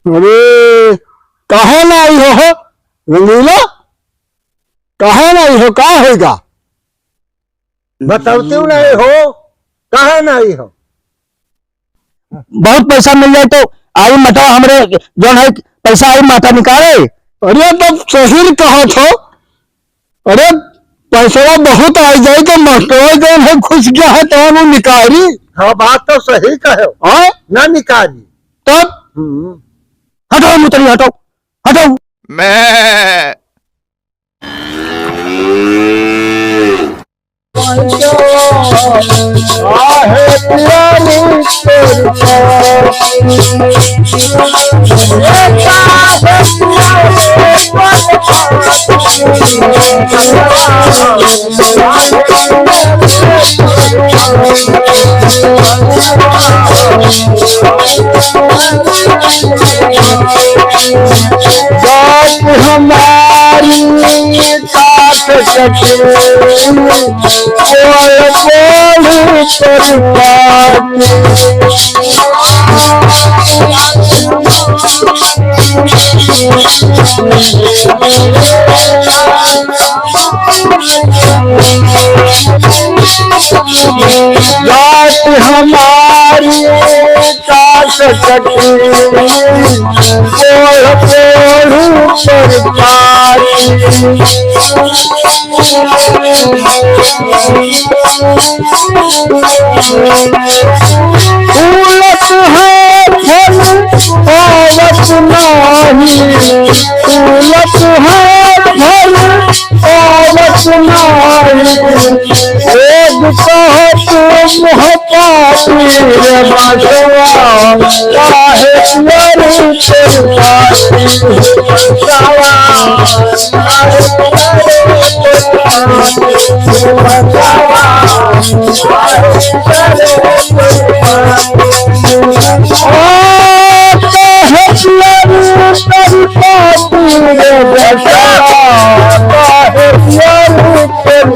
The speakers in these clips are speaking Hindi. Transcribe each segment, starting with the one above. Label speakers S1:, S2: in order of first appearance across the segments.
S1: अरे कहे ना आई हो रंगीला, कहे ना आई हो, का होगा
S2: बताते नहीं हो, कहा नहीं हो।
S3: बहुत पैसा मिल जाए तो आई मटा हमरे जो है पैसा आई माता निकाले।
S1: अरे तब सही कहा थो। अरे पैसा बहुत आ जाए तो मास्टर जो है खुश गया है तो वो निकाली।
S2: हाँ बात तो सही कहे
S1: हाँ
S2: ना निकाली।
S1: तब
S3: हटाओ मुतली, हटाओ हटाओ।
S4: मैं
S1: हमारी साथ जात हमारी काश उलट है फल आवत नाही, उलट है फल आवत नाही। एक कहत मोहपाती रे बासवा काहे प्यारी तेरी
S3: है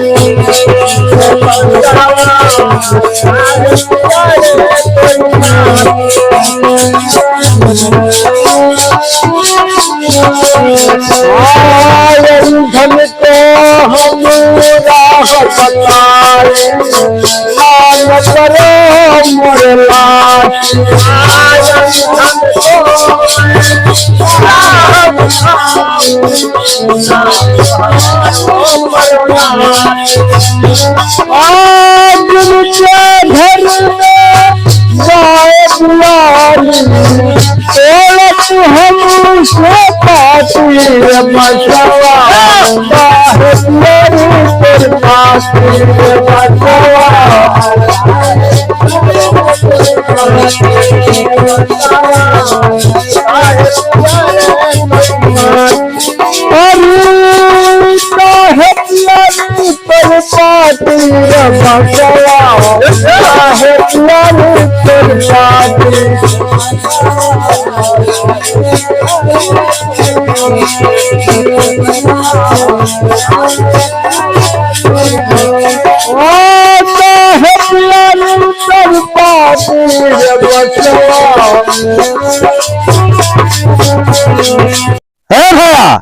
S3: भैया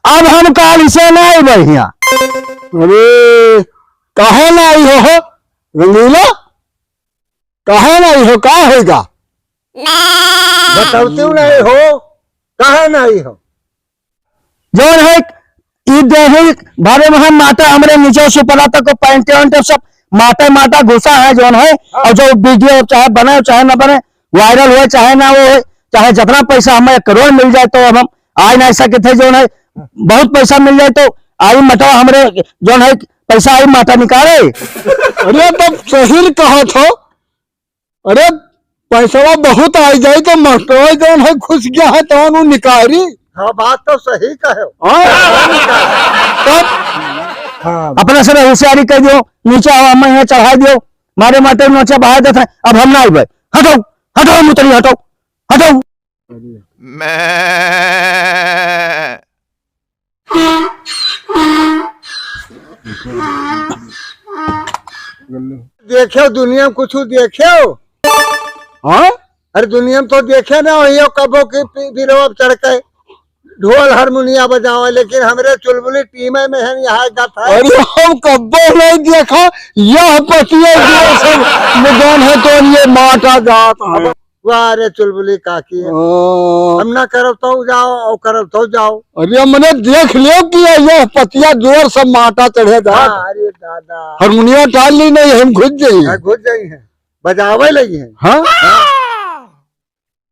S3: अब हम काल से नहीं बढ़िया।
S1: अरे कहे ना आई हो रंगीला, कहे ना आई हो, का होगा
S2: बताते नहीं हो, कहा नहीं हो।
S3: जो है देही भरे में हम माता हमरे नीचे से ऊपर तक पैंटे वैंटे सब माता माता घुसा है जो है। और जो वीडियो चाहे बने चाहे ना बने, वायरल हो चाहे ना वो हो, चाहे जितना पैसा हमें 1 करोड़ मिल जाए तो अब हम आ नहीं सके थे। जो है बहुत पैसा मिल जाए तो आई मटा हमरे जो है पैसा आई माता निकाले।
S1: अरे तब सही कहा थो। अरे पैसा बहुत आ जाए तो मास्टर जो है खुश गया है तो वो निकाली।
S2: हाँ बात तो सही कहे।
S1: तब
S2: हाँ
S3: अपने से होशियारी कर दियो, नीचे हवा में चढ़ा दियो, मारे माटे नीचे बहा देते हैं। अब हम ना आए, हटाओ हटाओ मुतली, हटाओ हटाओ।
S4: मैं
S2: देखो दुनिया में कुछ देखो।
S1: हाँ
S2: अरे दुनिया में तो देखे ना वही कबो की बिरवा चढ़ के ढोल हारमोनिया बजाओ, लेकिन हमरे चुलबुली टीम में है यहाँ गाता है।
S1: अरे हम कब्बो नहीं देखा, यह पतिया जौन है तो ये माटा जात है।
S2: वाह रे चुलबुली काकी है। हम ना करब तो जाओ और करब तो जाओ।
S1: अरे हमने देख लियो कि यह पतिया जोर सब माटा चढ़े जा।
S2: हाँ, अरे दादा
S1: हारमोनिया डाल ली नहीं, हम घुस जाइए।
S2: घुस जाई है, बजावे लगी है।
S1: हाँ